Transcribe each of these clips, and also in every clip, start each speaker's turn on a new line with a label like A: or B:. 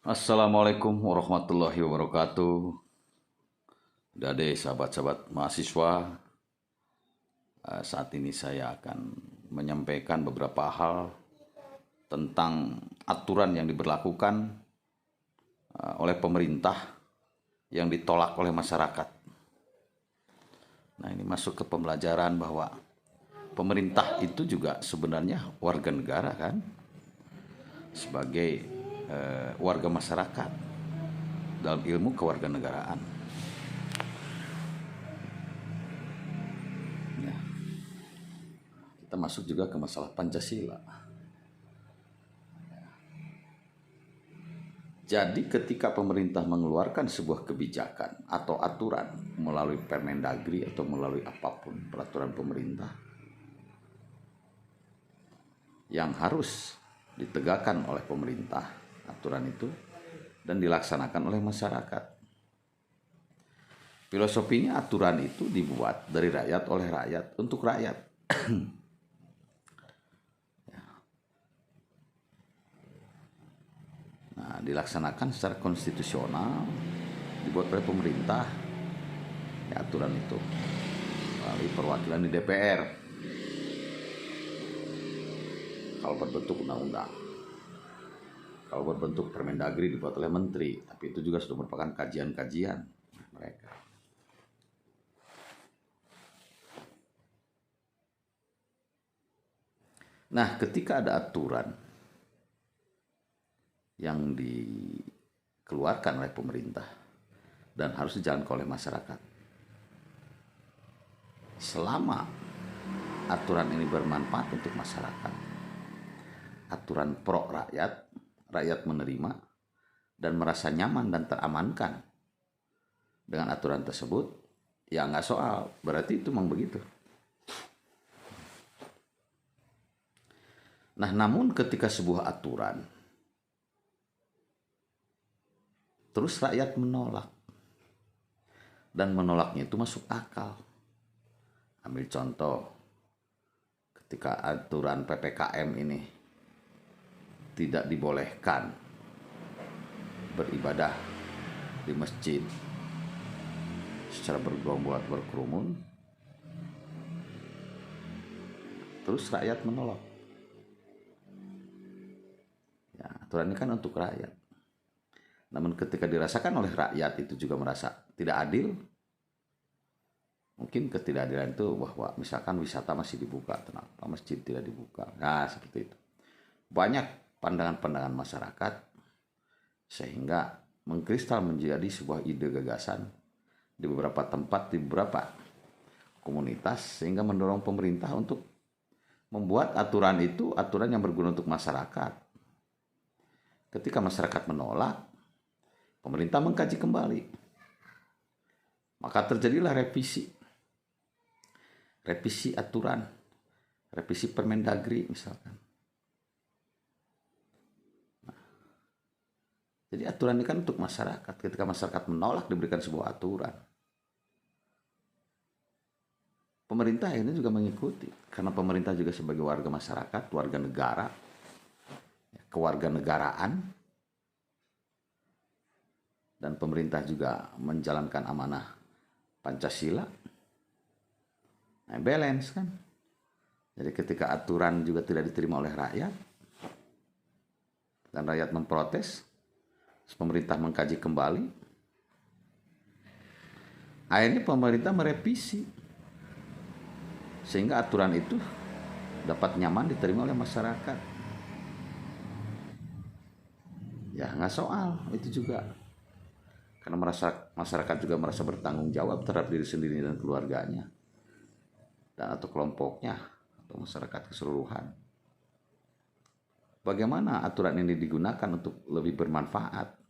A: Assalamualaikum warahmatullahi wabarakatuh. Dade sahabat-sahabat mahasiswa, saat ini saya akan menyampaikan beberapa hal tentang aturan yang diberlakukan oleh pemerintah yang ditolak oleh masyarakat. Nah, ini masuk ke pembelajaran bahwa pemerintah itu juga sebenarnya warga negara kan, sebagai warga masyarakat dalam ilmu kewarganegaraan. Ya, kita masuk juga ke masalah Pancasila. Jadi ketika pemerintah mengeluarkan sebuah kebijakan atau aturan melalui Permendagri atau melalui apapun peraturan pemerintah yang harus ditegakkan oleh pemerintah aturan itu dan dilaksanakan oleh masyarakat. Filosofinya aturan itu dibuat dari rakyat oleh rakyat untuk rakyat. Nah, dilaksanakan secara konstitusional, dibuat oleh pemerintah, ya, aturan itu melalui perwakilan di DPR kalau berbentuk undang-undang. Kalau berbentuk Permendagri dibuat oleh menteri, tapi itu juga sudah merupakan kajian-kajian mereka. Nah, ketika ada aturan yang dikeluarkan oleh pemerintah dan harus dijalankan oleh masyarakat, selama aturan ini bermanfaat untuk masyarakat, aturan pro rakyat, rakyat menerima dan merasa nyaman dan teramankan dengan aturan tersebut, ya nggak soal, berarti itu memang begitu. Nah, namun ketika sebuah aturan terus rakyat menolak, dan menolaknya itu masuk akal. Ambil contoh, ketika aturan PPKM ini tidak dibolehkan beribadah di masjid secara berkerumun, terus rakyat menolak. Ya, aturan ini kan untuk rakyat. Namun ketika dirasakan oleh rakyat itu juga merasa tidak adil, mungkin ketidakadilan itu bahwa misalkan wisata masih dibuka, kenapa masjid tidak dibuka? Nah, seperti itu. Banyak pandangan-pandangan masyarakat sehingga mengkristal menjadi sebuah ide gagasan di beberapa tempat, di beberapa komunitas, sehingga mendorong pemerintah untuk membuat aturan itu aturan yang berguna untuk masyarakat. Ketika masyarakat menolak, pemerintah mengkaji kembali. Maka terjadilah revisi aturan, revisi Permendagri misalkan. Jadi aturan ini kan untuk masyarakat. Ketika masyarakat menolak diberikan sebuah aturan, pemerintah ini juga mengikuti. Karena pemerintah juga sebagai warga masyarakat, warga negara, kewarganegaraan, dan pemerintah juga menjalankan amanah Pancasila. Nah, balance kan. Jadi ketika aturan juga tidak diterima oleh rakyat, dan rakyat memprotes, pemerintah mengkaji kembali, akhirnya pemerintah merevisi sehingga aturan itu dapat nyaman diterima oleh masyarakat. Ya nggak soal itu juga, karena masyarakat juga merasa bertanggung jawab terhadap diri sendiri dan keluarganya, dan atau kelompoknya atau masyarakat keseluruhan. Bagaimana aturan ini digunakan untuk lebih bermanfaat?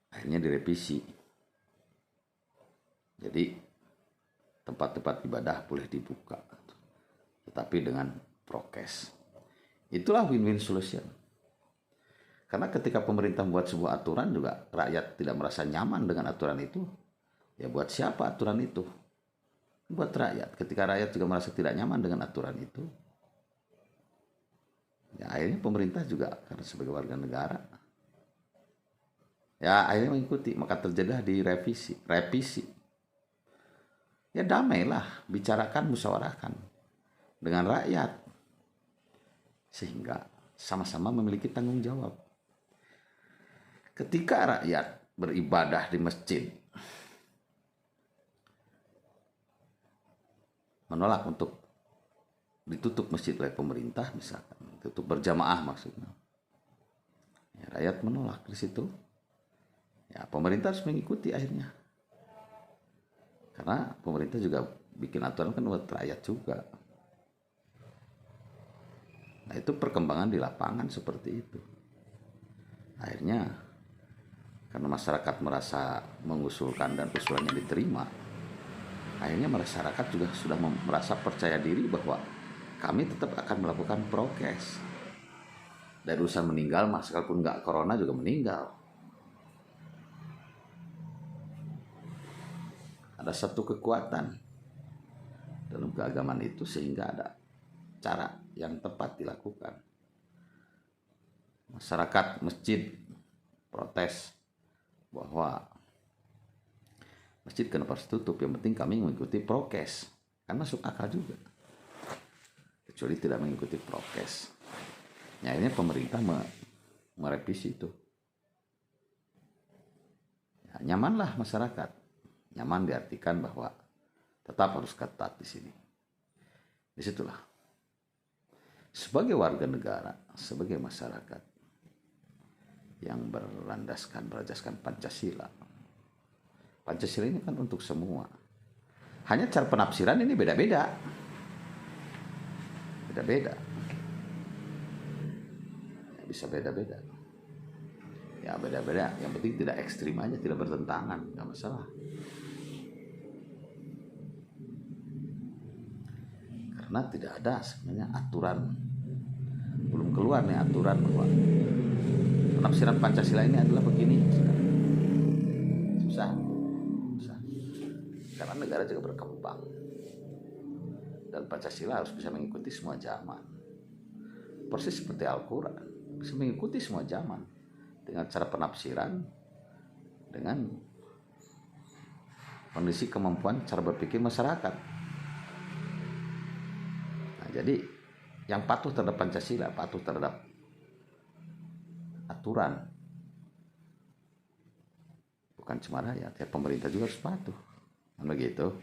A: Akhirnya direvisi. Jadi tempat-tempat ibadah boleh dibuka, tetapi dengan prokes. Itulah win-win solution. Karena ketika pemerintah membuat sebuah aturan juga rakyat tidak merasa nyaman dengan aturan itu, ya buat siapa aturan itu? Buat rakyat. Ketika rakyat juga merasa tidak nyaman dengan aturan itu, Ya akhirnya pemerintah juga karena sebagai warga negara, ya akhirnya mengikuti, maka terjadilah di revisi. Ya damailah, bicarakan, musyawarahkan dengan rakyat sehingga sama-sama memiliki tanggung jawab. Ketika rakyat beribadah di masjid menolak untuk ditutup masjid oleh pemerintah, misalkan tutup berjamaah maksudnya, ya, rakyat menolak di situ, ya pemerintah harus mengikuti akhirnya, karena pemerintah juga bikin aturan kan buat rakyat juga. Nah itu perkembangan di lapangan seperti itu. Akhirnya karena masyarakat merasa mengusulkan dan usulannya diterima, akhirnya masyarakat juga sudah merasa percaya diri bahwa kami tetap akan melakukan prokes. Dari urusan meninggal, meskipun nggak corona juga meninggal. Ada satu kekuatan dalam keagamaan itu sehingga ada cara yang tepat dilakukan. Masyarakat masjid protes bahwa masjid kenapa harus tutup, yang penting kami mengikuti prokes, kan masuk akal juga, kecuali tidak mengikuti prokes. Ya ini pemerintah merevisi itu. Ya, nyamanlah masyarakat, nyaman diartikan bahwa tetap harus ketat di sini. Disitulah sebagai warga negara, sebagai masyarakat yang berajaskan Pancasila. Pancasila ini kan untuk semua. Hanya cara penafsiran ini beda-beda. Beda-beda. Ya, bisa beda-beda. Ya beda-beda. Yang penting tidak ekstrim aja, tidak bertentangan, nggak masalah. Karena tidak ada sebenarnya aturan, belum keluar nih aturan bahwa penafsiran Pancasila ini adalah begini. Susah. Karena negara juga berkembang dan Pancasila harus bisa mengikuti semua zaman, persis seperti Al-Quran, bisa mengikuti semua zaman dengan cara penafsiran, dengan kondisi kemampuan cara berpikir masyarakat. Nah, jadi yang patuh terhadap Pancasila, patuh terhadap aturan, bukan cuma rakyat, ya pemerintah juga harus patuh. Kan begitu.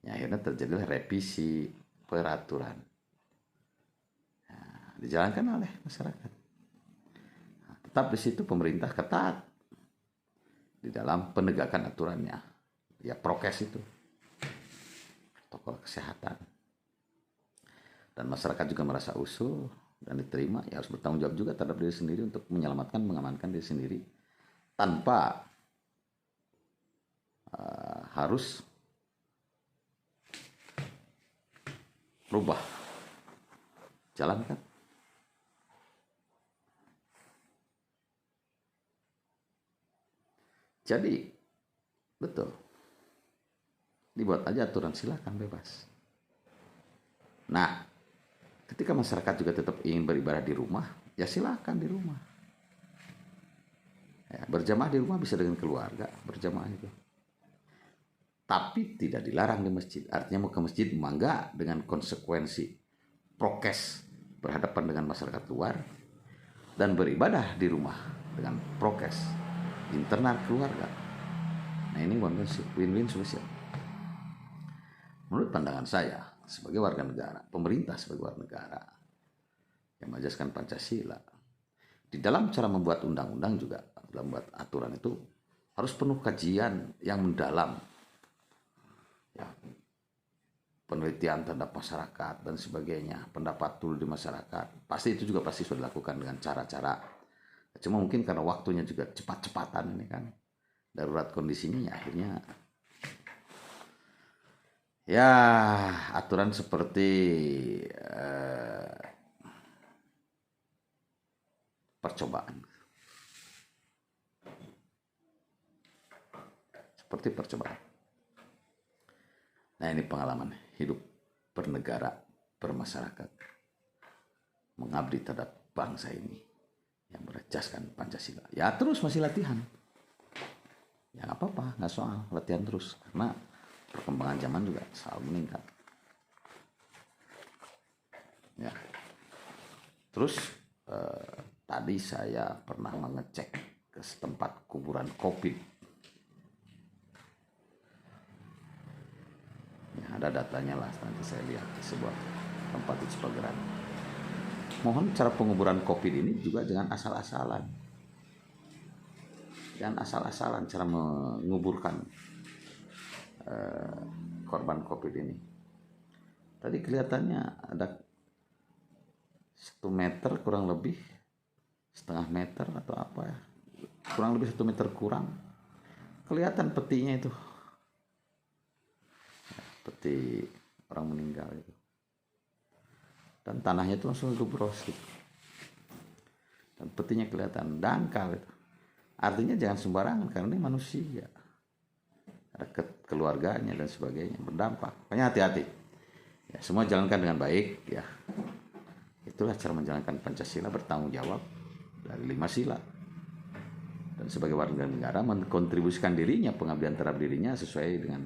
A: Ya, akhirnya terjadilah revisi peraturan. Nah, dijalankan oleh masyarakat. Nah, tetap di situ pemerintah ketat di dalam penegakan aturannya. Ya prokes itu, protokol kesehatan. Dan masyarakat juga merasa usul dan diterima, ya harus bertanggung jawab juga terhadap diri sendiri untuk menyelamatkan, mengamankan diri sendiri tanpa harus rubah jalan kan. Jadi betul, dibuat aja aturan, silakan bebas. Nah ketika masyarakat juga tetap ingin beribadah di rumah, ya silakan di rumah. Ya, berjamaah di rumah bisa dengan keluarga, berjamaah itu. Tapi tidak dilarang di masjid. Artinya mau ke masjid mangga dengan konsekuensi prokes berhadapan dengan masyarakat luar, dan beribadah di rumah dengan prokes internal keluarga. Nah ini win-win solution. Menurut pandangan saya sebagai warga negara, pemerintah sebagai warga negara yang mengajarkan Pancasila, di dalam cara membuat undang-undang juga, dalam membuat aturan itu harus penuh kajian yang mendalam. Ya, penelitian terhadap masyarakat dan sebagainya, pendapat dulu di masyarakat, pasti itu juga pasti sudah dilakukan dengan cara-cara. Cuma mungkin karena waktunya juga cepat-cepatan ini kan, darurat kondisinya, ya akhirnya ya aturan seperti percobaan, seperti percobaan. Nah ini pengalaman hidup bernegara, bermasyarakat, mengabdi terhadap bangsa ini yang berasaskan Pancasila. Ya terus masih latihan. Ya nggak apa-apa, nggak soal, latihan terus karena perkembangan zaman juga selalu meningkat. Ya. Terus tadi saya pernah mengecek ke tempat kuburan Covid. Ya, ada datanya lah, nanti saya lihat di sebuah tempat di Cipageran. Mohon cara penguburan Covid ini juga jangan asal-asalan. Jangan asal-asalan cara menguburkan korban Covid ini. Tadi kelihatannya ada 1 meter kurang lebih, setengah meter atau apa ya, kurang lebih 1 meter kurang, kelihatan petinya itu, peti orang meninggal itu, dan tanahnya itu langsung gubros gitu, dan petinya kelihatan dangkal itu. Artinya jangan sembarangan karena ini manusia, ada keluarganya dan sebagainya, berdampak. Makanya hati-hati ya, semua jalankan dengan baik ya. Itulah cara menjalankan Pancasila, bertanggung jawab dari 5 sila. Dan sebagai warga negara mengkontribusikan dirinya, pengabdian terhadap dirinya sesuai dengan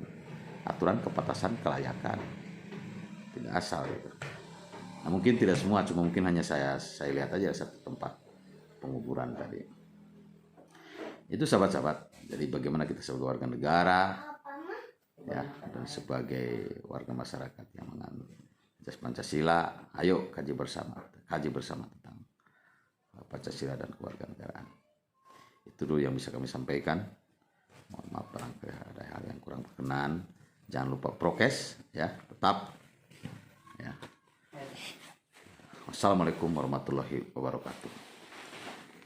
A: aturan kepatasan kelayakan. Tidak asal gitu. Nah, mungkin tidak semua, cuma mungkin hanya saya lihat aja satu tempat penguburan tadi. Itu sahabat-sahabat. Jadi bagaimana kita sebagai warga negara ya, dan sebagai warga masyarakat yang menganut Pancasila, ayo kaji bersama tentang Pancasila dan kewarganegaraan. Itu dulu yang bisa kami sampaikan. Mohon maaf barangkali ada hal yang kurang berkenan. Jangan lupa prokes ya, tetap ya. Wassalamualaikum warahmatullahi wabarakatuh.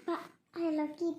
B: Pak, I love you.